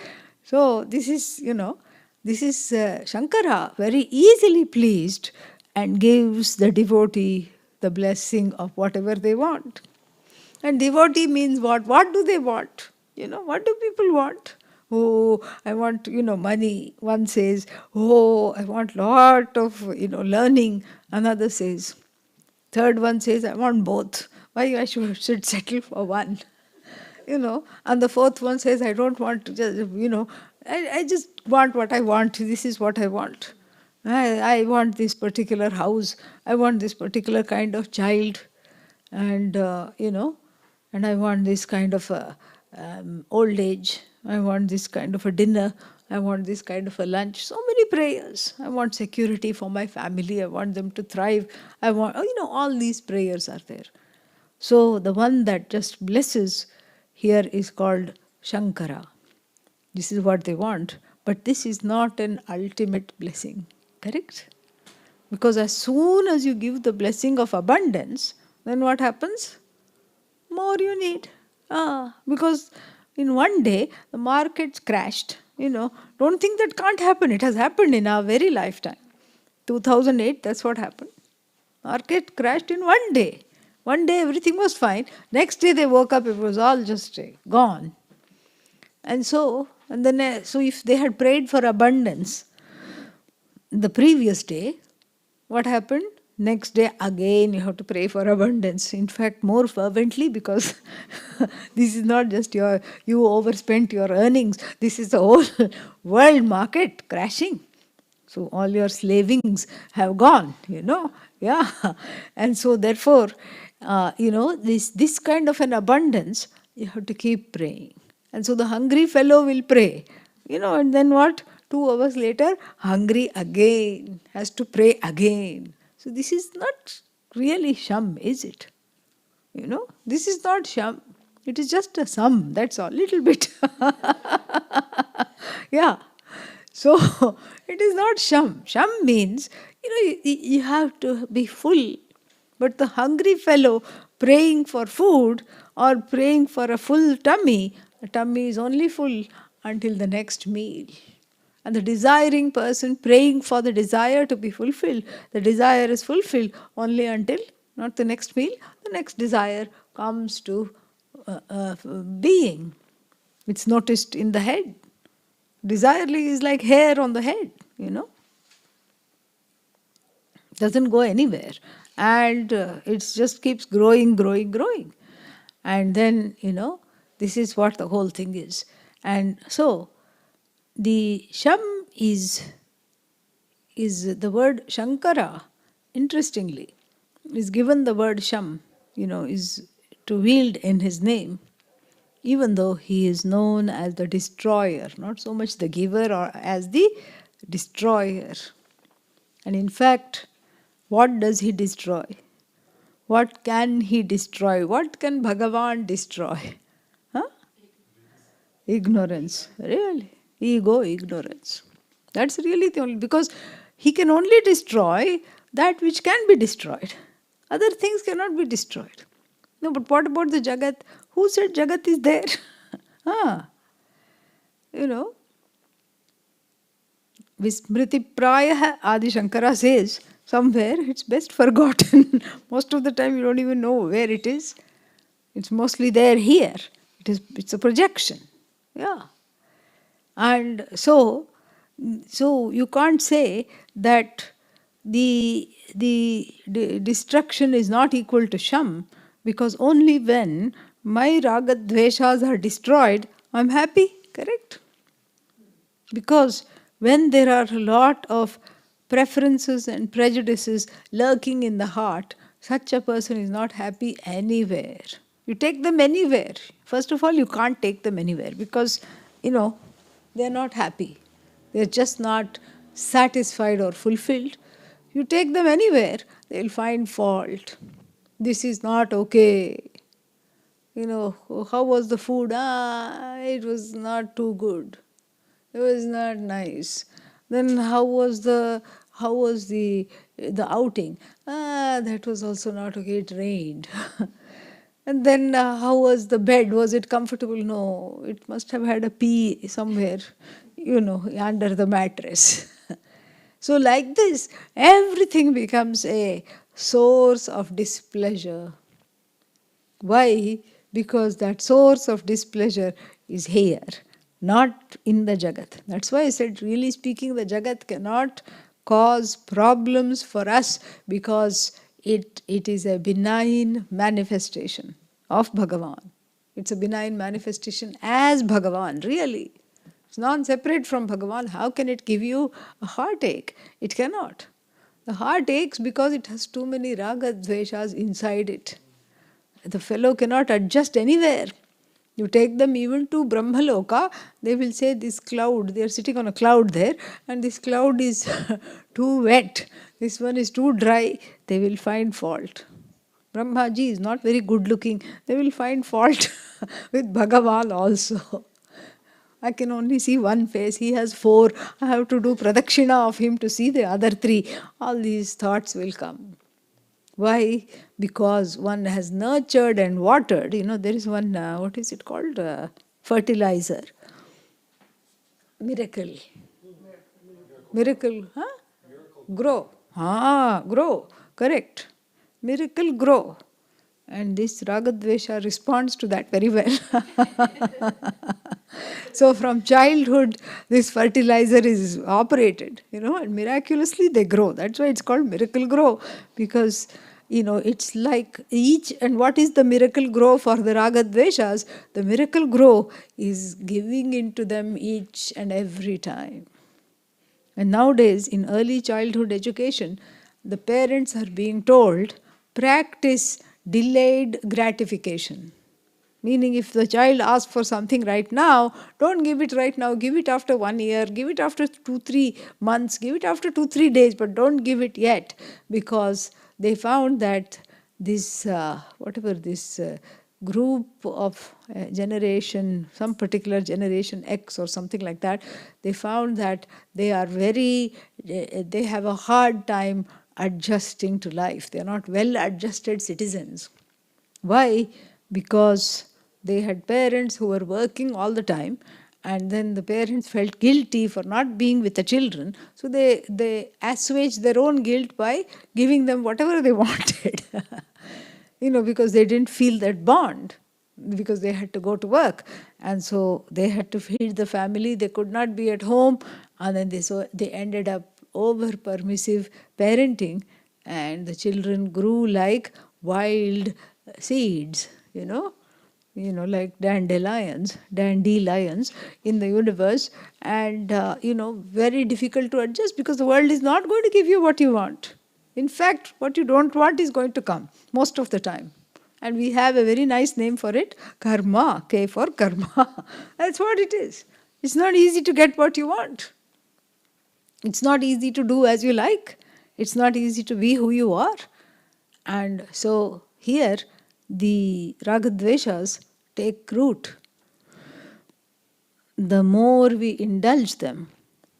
Speaker 1: So this is, Shankara very easily pleased and gives the devotee the blessing of whatever they want. And devotee means what? What do they want? What do people want? Oh, I want, money. One says, oh, I want lot of, learning. Another says, third one says, I want both. Why I should settle for one? And the fourth one says, I don't want to just, I just want what I want. This is what I want. I want this particular house. I want this particular kind of child. And, and I want this kind of old age. I want this kind of a dinner. I want this kind of a lunch. So many prayers. I want security for my family. I want them to thrive. I want, all these prayers are there. So the one that just blesses here is called Shankara. This is what they want. But this is not an ultimate blessing. Correct? Because as soon as you give the blessing of abundance, then what happens? More you need. Because in one day, the markets crashed. Don't think that can't happen. It has happened in our very lifetime. 2008, that's what happened. Market crashed in one day. One day everything was fine. Next day they woke up, it was all just gone. And so if they had prayed for abundance the previous day, what happened? Next day again you have to pray for abundance. In fact, more fervently, because this is not just you overspent your earnings. This is the whole world market crashing. So all your slavings have gone, Yeah. And so therefore, this kind of an abundance, you have to keep praying. And so the hungry fellow will pray, and then what? 2 hours later, hungry again, has to pray again. So this is not really sham, is it? This is not sham. It is just a sum, that's all, little bit. Yeah. So it is not sham. Sham means, you have to be full. But the hungry fellow praying for food or praying for a full tummy, the tummy is only full until the next meal. And the desiring person praying for the desire to be fulfilled, the desire is fulfilled only until, not the next meal, the next desire comes to being. It's noticed in the head. Desirely is like hair on the head, Doesn't go anywhere. And it just keeps growing. And then, this is what the whole thing is. And so, the sham is the word Shankara, interestingly. is given the word Sham, is to wield in his name, even though he is known as the destroyer, not so much the giver or as the destroyer. And in fact, what does he destroy? What can he destroy? What can Bhagavan destroy? Huh? Ignorance. Really? Ego, ignorance. That's really the only, because he can only destroy that which can be destroyed. Other things cannot be destroyed. No, but what about the Jagat? Who said Jagat is there? Ah, you know, Vismriti Prayah, Adi Shankara says, somewhere it's best forgotten. Most of the time you don't even know where it is. It's mostly there here. It's a projection. Yeah. And so you can't say that the destruction is not equal to Sham, because only when my raga dveshas are destroyed, I'm happy, correct? Because when there are a lot of preferences and prejudices lurking in the heart, such a person is not happy anywhere. You take them anywhere. First of all, you can't take them anywhere because, they're not happy. They're just not satisfied or fulfilled. You take them anywhere, they'll find fault. This is not okay. How was the food? It was not too good. It was not nice. Then how was the outing? That was also not okay. It rained. And then how was the bed? Was it comfortable? No, it must have had a pea somewhere, under the mattress. So like this, everything becomes a source of displeasure. Why? Because that source of displeasure is here, not in the Jagat. That's why I said, really speaking, the Jagat cannot cause problems for us because it is a benign manifestation of Bhagavan. It's a benign manifestation as Bhagavan, really. It's non-separate from Bhagavan. How can it give you a heartache? It cannot. The heart aches because it has too many raga dveshas inside it. The fellow cannot adjust anywhere. You take them even to Brahmaloka, they will say this cloud, they are sitting on a cloud there, and this cloud is too wet, this one is too dry, they will find fault. Brahmaji is not very good looking, they will find fault with Bhagavan also. I can only see one face, he has four, I have to do pradakshina of him to see the other three. All these thoughts will come. Why? Because one has nurtured and watered. There is one, what is it called? Fertilizer. Miracle. Miracle, huh? Grow. Grow. Correct. Miracle grow. And this Ragadvesha responds to that very well. So from childhood, this fertilizer is operated, and miraculously they grow. That's why it's called miracle grow, because it's like each, and what is the miracle grow for the Ragadveshas? The miracle grow is giving into them each and every time. And nowadays, in early childhood education, the parents are being told, practice delayed gratification. Meaning, if the child asks for something right now, don't give it right now, give it after 1 year, give it after 2-3 months, give it after 2-3 days, but don't give it yet, because they found that this, group of generation, some particular generation X or something like that, they found that they have a hard time adjusting to life. They are not well adjusted citizens. Why? Because they had parents who were working all the time, and then the parents felt guilty for not being with the children, so they assuaged their own guilt by giving them whatever they wanted. Because they didn't feel that bond, because they had to go to work, and so they had to feed the family, they could not be at home, and then they ended up over permissive parenting, and the children grew like wild seeds, like dandelions in the universe, and very difficult to adjust, because the world is not going to give you what you want. In fact, what you don't want is going to come most of the time. And we have a very nice name for it, karma, K for karma. That's what it is. It's not easy to get what you want. It's not easy to do as you like. It's not easy to be who you are. And so here the ragadveshas take root. The more we indulge them,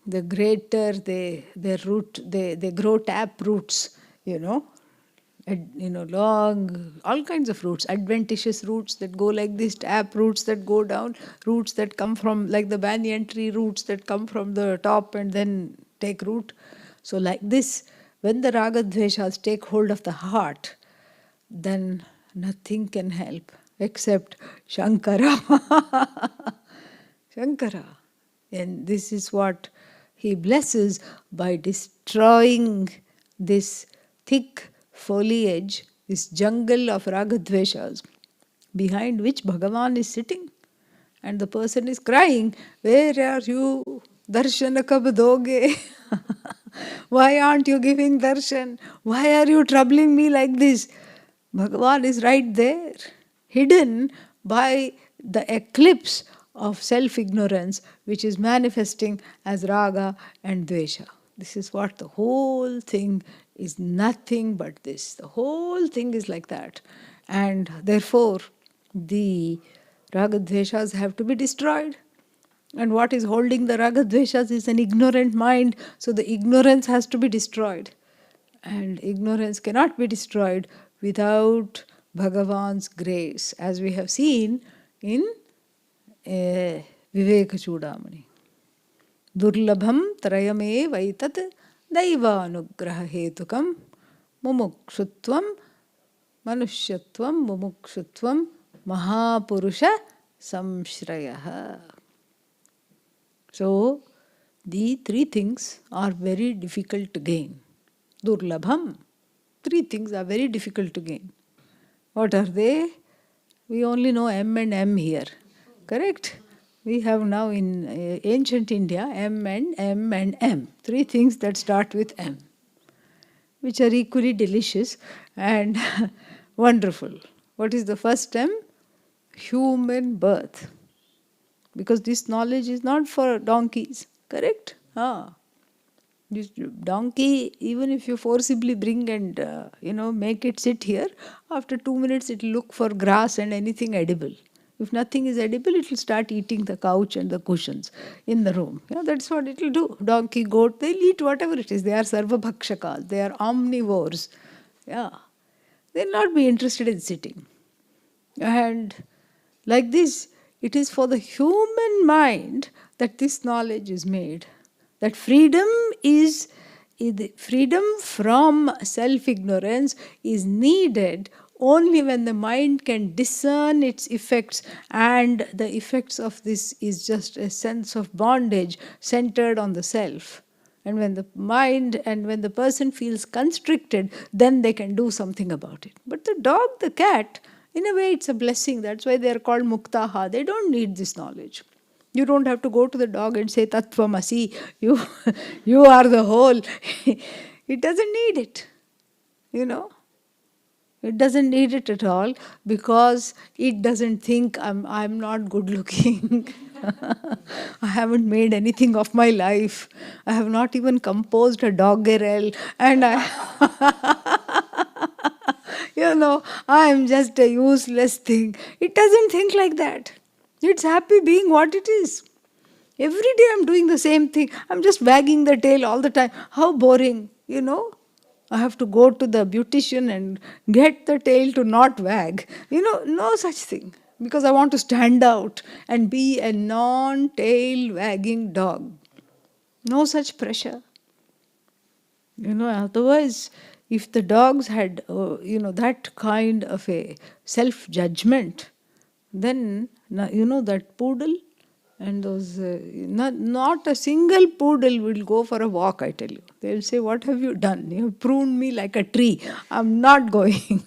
Speaker 1: the greater their root, they grow tap roots, long, all kinds of roots, adventitious roots that go like this, tap roots that go down, roots that come from, like the banyan tree roots that come from the top and then take root. So like this, when the ragadveshas take hold of the heart, then nothing can help except Shankara. Shankara. And this is what he blesses by destroying this thick foliage, this jungle of ragadveshas, behind which Bhagavan is sitting. And the person is crying, "Where are you? Darshana kab doge?" Why aren't you giving darshan? Why are you troubling me like this? Bhagavan is right there, hidden by the eclipse of self-ignorance, which is manifesting as raga and dvesha. This is what the whole thing is, nothing but this. The whole thing is like that. And therefore, the ragadveshas have to be destroyed. And what is holding the ragadveshas is an ignorant mind, so the ignorance has to be destroyed. And ignorance cannot be destroyed without Bhagavan's grace, as we have seen in Viveka Chudamani. Durlabham trayame vaitat daivanugraha hetukam mumukshutvam manushyatvam mumukshutvam mahapurusha samshrayaha. So, the three things are very difficult to gain. Durlabham. Three things are very difficult to gain. What are they? We only know M and M here. Correct? We have now in ancient India M and M and M. Three things that start with M, which are equally delicious and wonderful. What is the first M? Human birth. Because this knowledge is not for donkeys. Correct? This donkey, even if you forcibly bring and make it sit here, after 2 minutes it will look for grass and anything edible. If nothing is edible, it will start eating the couch and the cushions in the room. That's what it will do. Donkey, goat, they'll eat whatever it is. They are sarvabhakshakas. They are omnivores. They'll not be interested in sitting. And like this, it is for the human mind that this knowledge is made. That freedom from self-ignorance is needed only when the mind can discern its effects, and the effects of this is just a sense of bondage centered on the self. And when the mind and when the person feels constricted, then they can do something about it. But the dog, the cat, in a way it's a blessing. That's why they are called muktaha. They don't need this knowledge. You don't have to go to the dog and say, Tattvamasi, you are the whole. It doesn't need it. It doesn't need it at all, because it doesn't think I'm not good looking. I haven't made anything of my life. I have not even composed a doggerel, and I am just a useless thing. It doesn't think like that. It's happy being what it is. Every day I'm doing the same thing. I'm just wagging the tail all the time. How boring, I have to go to the beautician and get the tail to not wag. No such thing. Because I want to stand out and be a non-tail wagging dog. No such pressure. Otherwise, if the dogs had, that kind of a self-judgment, then, that poodle and those, not a single poodle will go for a walk, I tell you. They'll say, what have you done? You have pruned me like a tree. I'm not going.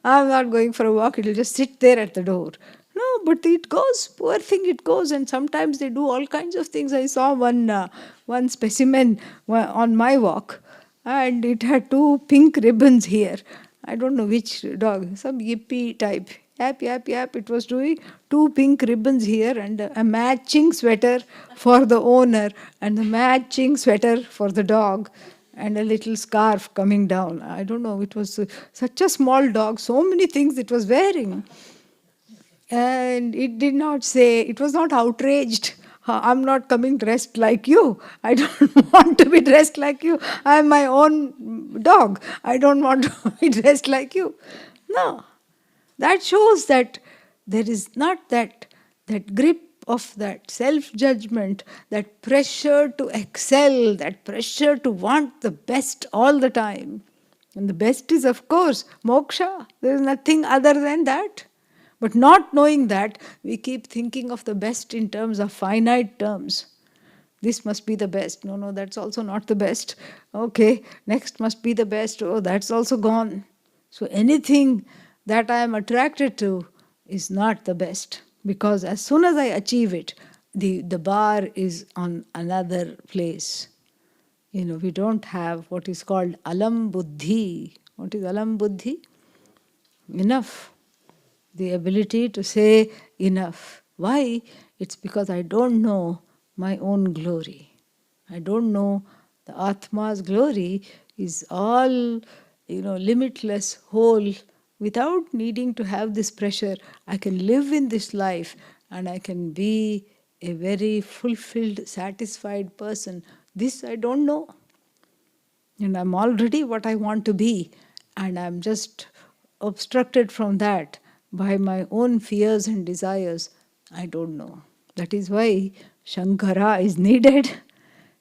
Speaker 1: I'm not going for a walk. It will just sit there at the door. No, but it goes. Poor thing, it goes. And sometimes they do all kinds of things. I saw one specimen on my walk. and it had two pink ribbons here. I don't know which dog, some yippy type. Yap, yap, yap. It was doing two pink ribbons here and a matching sweater for the owner and the matching sweater for the dog and a little scarf coming down. I don't know, it was such a small dog, so many things it was wearing. And it did not say, it was not outraged. I'm not coming dressed like you. I don't want to be dressed like you. I am my own dog. I don't want to be dressed like you. No. That shows that there is not that grip of that self-judgment, that pressure to excel, that pressure to want the best all the time. And the best is, of course, moksha. There is nothing other than that. But not knowing that, we keep thinking of the best in terms of finite terms. This must be the best. No, no, that's also not the best. Okay, next must be the best. Oh, that's also gone. So anything that I am attracted to is not the best. Because as soon as I achieve it, the bar is on another place. We don't have what is called alam buddhi. What is alam buddhi? Enough. The ability to say enough. Why? It's because I don't know my own glory. I don't know the Atma's glory is all, limitless, whole, without needing to have this pressure. I can live in this life and I can be a very fulfilled, satisfied person. This I don't know. And I'm already what I want to be, and I'm just obstructed from that by my own fears and desires. I don't know. That is why Shankara is needed.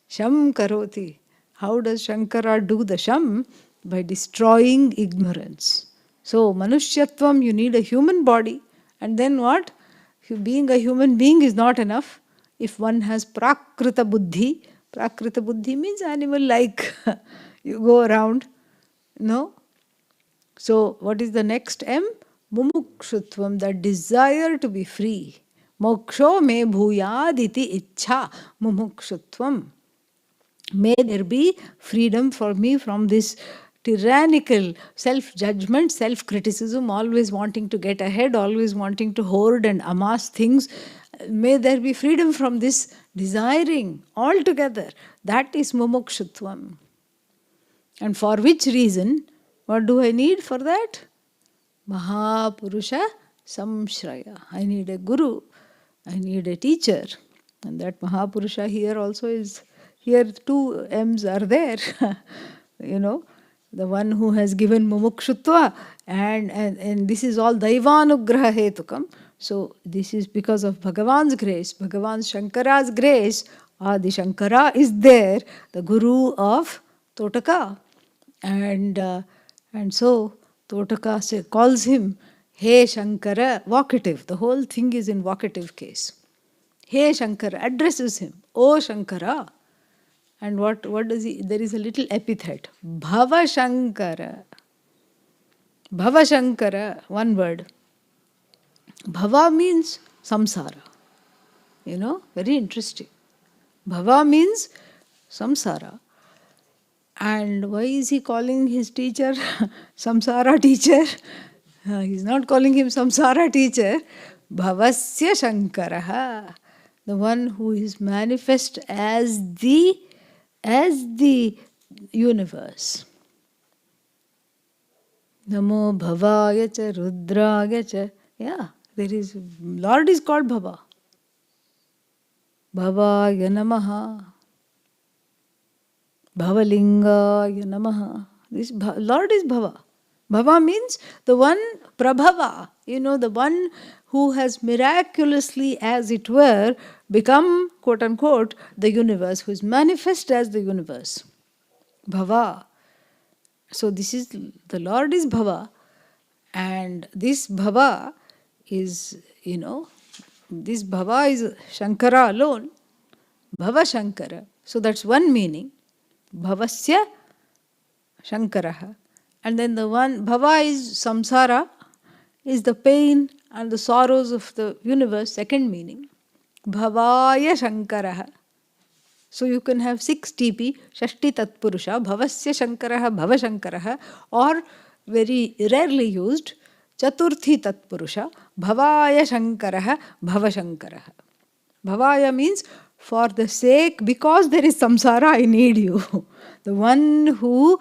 Speaker 1: Sham karoti. How does Shankara do the sham? By destroying ignorance. So, Manushyatvam, you need a human body. And then what? Being a human being is not enough. If one has prakrita buddhi means animal-like. You go around. No? So, what is the next M? Mumukshutvam, the desire to be free. Moksho me bhuyaditi ichha mumukshutvam. May there be freedom for me from this tyrannical self-judgment, self-criticism, always wanting to get ahead, always wanting to hoard and amass things. May there be freedom from this desiring altogether. That is mumukshutvam. And for which reason? What do I need for that? Mahapurusha samshraya. I need a guru. I need a teacher. And that Mahapurusha here also is, here two M's are there. The one who has given mumukshutva, and this is all Daivanugraha hetukam. So this is because of Bhagavan's grace, Bhagavan Shankara's grace. Adi Shankara is there, the guru of Totaka. And so Totaka calls him He Shankara, vocative. The whole thing is in vocative case. He Shankara addresses him, O Shankara. And what does he? There is a little epithet. Bhava Shankara. Bhava Shankara, one word. Bhava means samsara. Very interesting. Bhava means samsara. And why is he calling his teacher samsara teacher? He's not calling him samsara teacher. Bhavasya Shankaraha. The one who is manifest as the universe. Namo Bhavaya cha Rudraya cha. Yeah, there is, Lord is called Bhava. Bhavaya Namaha. Bhavalingaya Namaha. This Lord is Bhava. Bhava means the one Prabhava, the one who has miraculously, as it were, become, quote unquote, the universe, who is manifest as the universe. Bhava. So this is, the Lord is Bhava, and this Bhava is, this Bhava is Shankara alone, Bhava Shankara. So that's one meaning. Bhavasya Shankaraha. And then the one, Bhava is samsara, is the pain and the sorrows of the universe, second meaning. Bhavaya Shankaraha. So you can have 6 TP, Shashti Tatpurusha, Bhavasya Shankaraha, Bhavashankaraha, or very rarely used, Chaturthi Tatpurusha, Bhavaya Shankaraha, Bhavashankaraha. Bhavaya means for the sake, because there is samsara, I need you. The one who,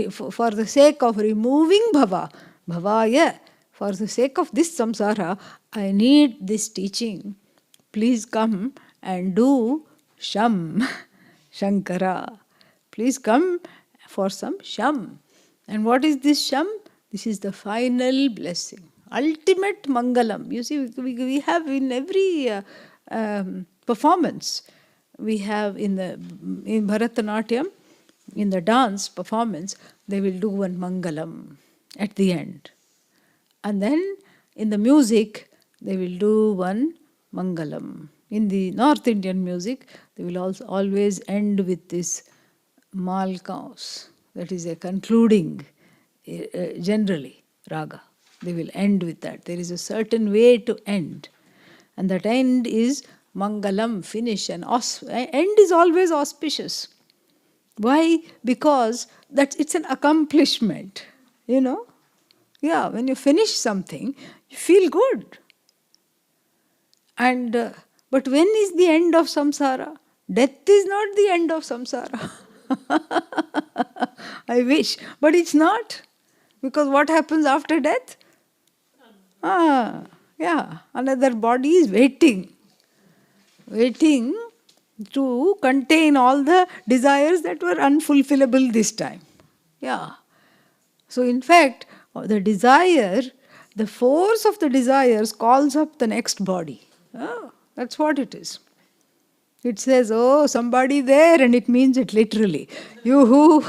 Speaker 1: for the sake of removing bhava, bhavaya, for the sake of this samsara, I need this teaching. Please come and do Sham, Shankara. Please come for some Sham. And what is this Sham? This is the final blessing, ultimate Mangalam. You see, we have in every performance, we have in Bharatanatyam, in the dance performance, they will do one Mangalam at the end. And then in the music, they will do one Mangalam. In the North Indian music, they will also always end with this Malkaus. That is a concluding, generally, raga. They will end with that. There is a certain way to end. And that end is Mangalam, finish. And end is always auspicious. Why? Because it's an accomplishment, you know. Yeah, when you finish something, you feel good. And but when is the end of samsara? Death is not the end of samsara. I wish, but it's not. Because what happens after death? Yeah, another body is waiting to contain all the desires that were unfulfillable this time. Yeah. So in fact, the desire, the force of the desires calls up the next body. Oh, that's what it is. It says, oh, somebody there, and it means it literally. You who?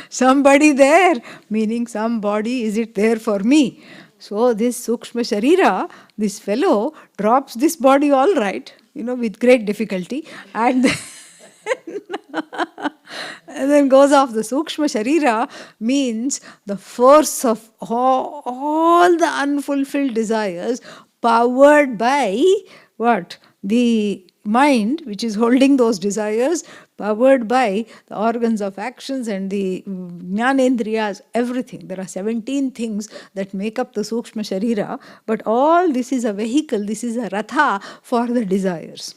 Speaker 1: Somebody there, meaning somebody, is it there for me? So this Sukshma Sharira, this fellow, drops this body all right, with great difficulty, and then goes off. The Sukshma Sharira means the force of all the unfulfilled desires, powered by what? The mind, which is holding those desires, powered by the organs of actions and the jnanendriyas, everything. There are 17 things that make up the Sukshma Sharira, but all this is a vehicle, this is a ratha for the desires.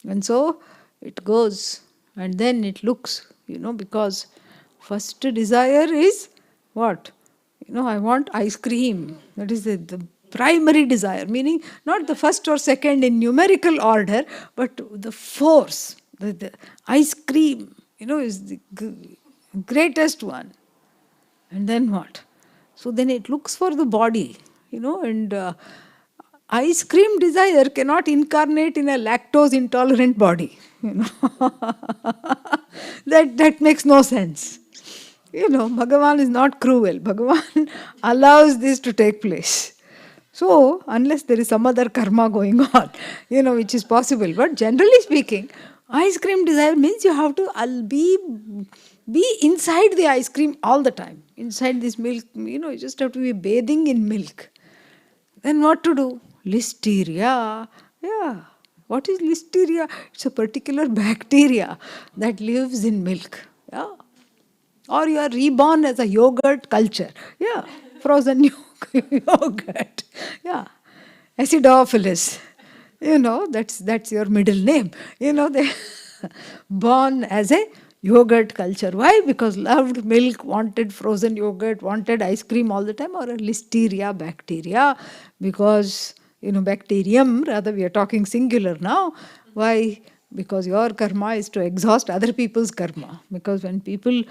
Speaker 1: And so it goes, and then it looks, because first desire is what? I want ice cream. That is the primary desire, meaning not the first or second in numerical order, but the force. The ice cream, is the greatest one. And then what? So then it looks for the body, and ice cream desire cannot incarnate in a lactose intolerant body. That makes no sense. Bhagavan is not cruel. Bhagavan allows this to take place. So, unless there is some other karma going on, which is possible. But generally speaking, ice cream desire means you have to be inside the ice cream all the time. Inside this milk, you just have to be bathing in milk. Then what to do? Listeria. Yeah. What is listeria? It's a particular bacteria that lives in milk. Yeah. Or you are reborn as a yogurt culture. Yeah. Frozen yogurt. Yeah. Acidophilus. That's your middle name. They born as a yogurt culture. Why? Because loved milk, wanted frozen yogurt, wanted ice cream all the time, or a listeria bacteria. Because, bacterium, rather we are talking singular now. Why? Because your karma is to exhaust other people's karma. Because when people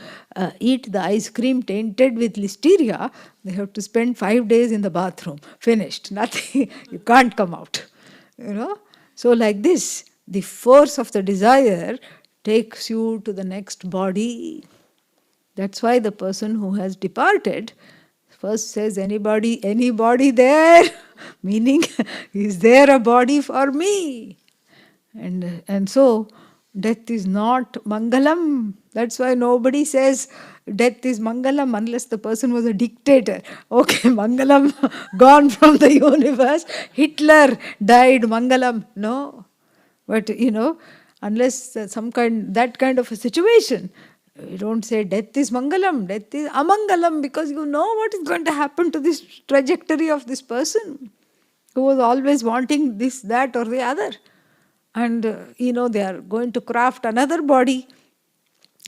Speaker 1: eat the ice cream tainted with listeria, they have to spend 5 days in the bathroom. Finished. Nothing. You can't come out. So like this, the force of the desire takes you to the next body. That's why the person who has departed first says, anybody there? Meaning, is there a body for me? And so, death is not Mangalam. That's why nobody says death is Mangalam unless the person was a dictator. Okay, Mangalam gone from the universe. Hitler died, Mangalam. No. But, unless that kind of a situation. You don't say death is mangalam, death is amangalam, because you know what is going to happen to this trajectory of this person who was always wanting this, that, or the other. And they are going to craft another body.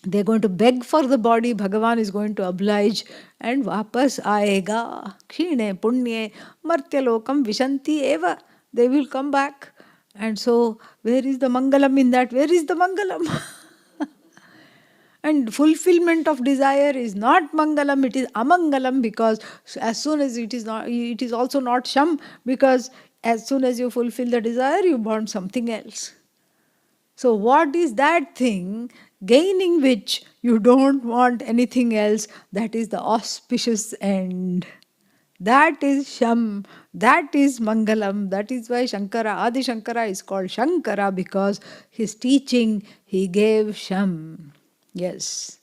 Speaker 1: They're going to beg for the body. Bhagavan is going to oblige, and vapas aega kshine punye martyalokam vishanti eva. They will come back. And so, where is the mangalam in that? Where is the mangalam? And fulfillment of desire is not mangalam, it is amangalam, because as soon as it is not, it is also not sham, because as soon as you fulfill the desire, you want something else. So what is that thing gaining which you don't want anything else? That is the auspicious end. That is Sham, that is Mangalam. That is why Shankara, Adi Shankara is called Shankara, because his teaching he gave Sham. Yes.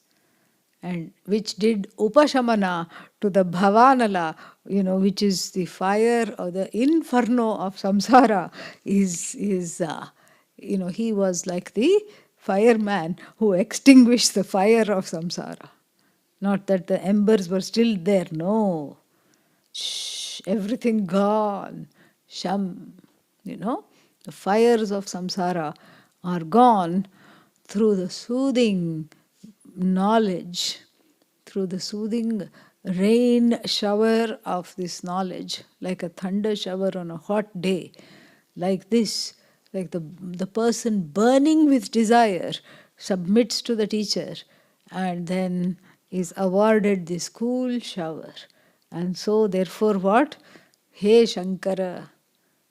Speaker 1: And which did Upashamana to the Bhavanala, which is the fire or the inferno of samsara, he was like the fireman who extinguished the fire of samsara. Not that the embers were still there, no. Shh, everything gone. Sham, the fires of samsara are gone through the soothing knowledge, through the soothing rain shower of this knowledge, like a thunder shower on a hot day, like this, like the person burning with desire submits to the teacher and then is awarded this cool shower. And so therefore what? He Shankara,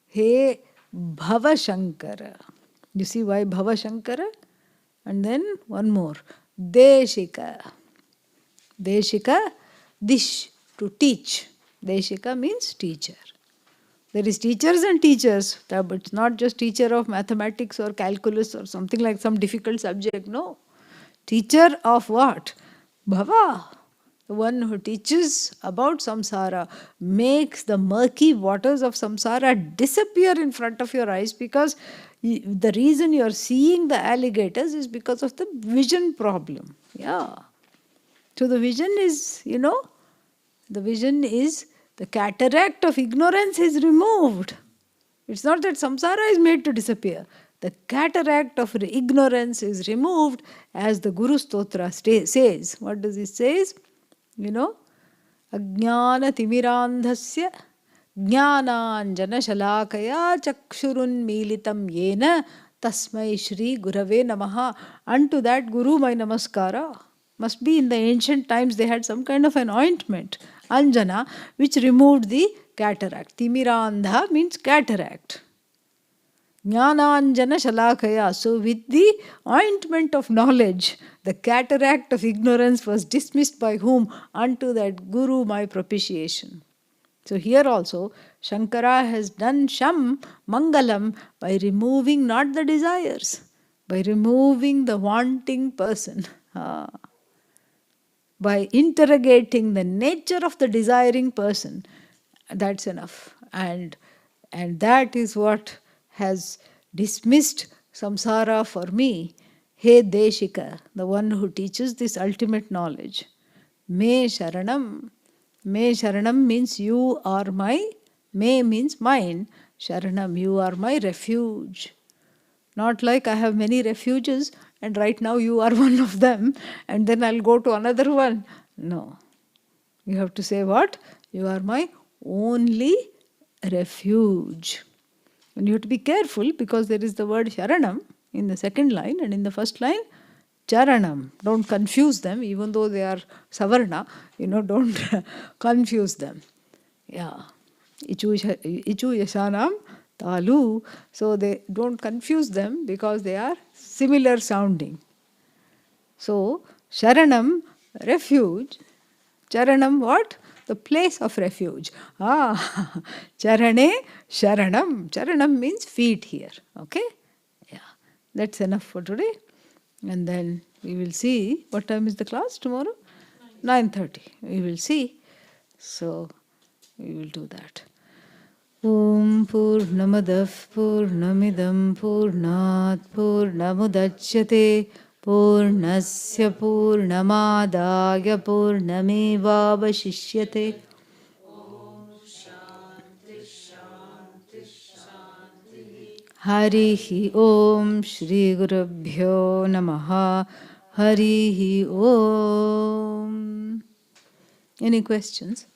Speaker 1: He Bhava Shankara. You see why Bhava Shankara? And then one more. Deshika. Deshika, dish, to teach. Deshika means teacher. There is teachers and teachers, but it's not just teacher of mathematics or calculus or something like some difficult subject, no. Teacher of what? Bhava. The one who teaches about samsara, makes the murky waters of samsara disappear in front of your eyes, because the reason you are seeing the alligators is because of the vision problem. Yeah. So the vision is, the vision is the cataract of ignorance is removed. It's not that samsara is made to disappear. The cataract of ignorance is removed, as the Guru Stotra says. What does it say? Ajnana timirandhasya jnananjana shalakaya chakshurun militam yena tasmai shri gurave namaha. Unto that Guru my namaskara. Must be in the ancient times they had some kind of an ointment, anjana, which removed the cataract. Timirandha means cataract. Jnananjana shalakaya. So with the ointment of knowledge, the cataract of ignorance was dismissed by whom? Unto that Guru my propitiation. So here also, Shankara has done Sham, Mangalam, by removing not the desires, by removing the wanting person. By interrogating the nature of the desiring person. That's enough. And that is what has dismissed samsara for me. He Deshika, the one who teaches this ultimate knowledge. Me Sharanam. Me Sharanam means you are my, me means mine. Sharanam, you are my refuge. Not like I have many refuges and right now you are one of them and then I'll go to another one. No. You have to say what? You are my only refuge. And you have to be careful because there is the word Sharanam in the second line and in the first line Charanam. Don't confuse them, even though they are Savarna, don't confuse them. Yeah. Ichu Yashanam Talu. So they don't confuse them because they are similar sounding. So Sharanam, refuge. Charanam, what? The place of refuge. Charane, Sharanam. Charanam means feet here. Okay? Yeah. That's enough for today. And then we will see. What time is the class tomorrow? 9:30. We will see. So we will do that.
Speaker 2: Om Purnamadah Purnamidam Purnat Purnamudachyate Purnasya Purnamadaya Purnamevavashishyate. Harihi Om Shri Gurubhyo Namaha. Harihi Om. Any questions?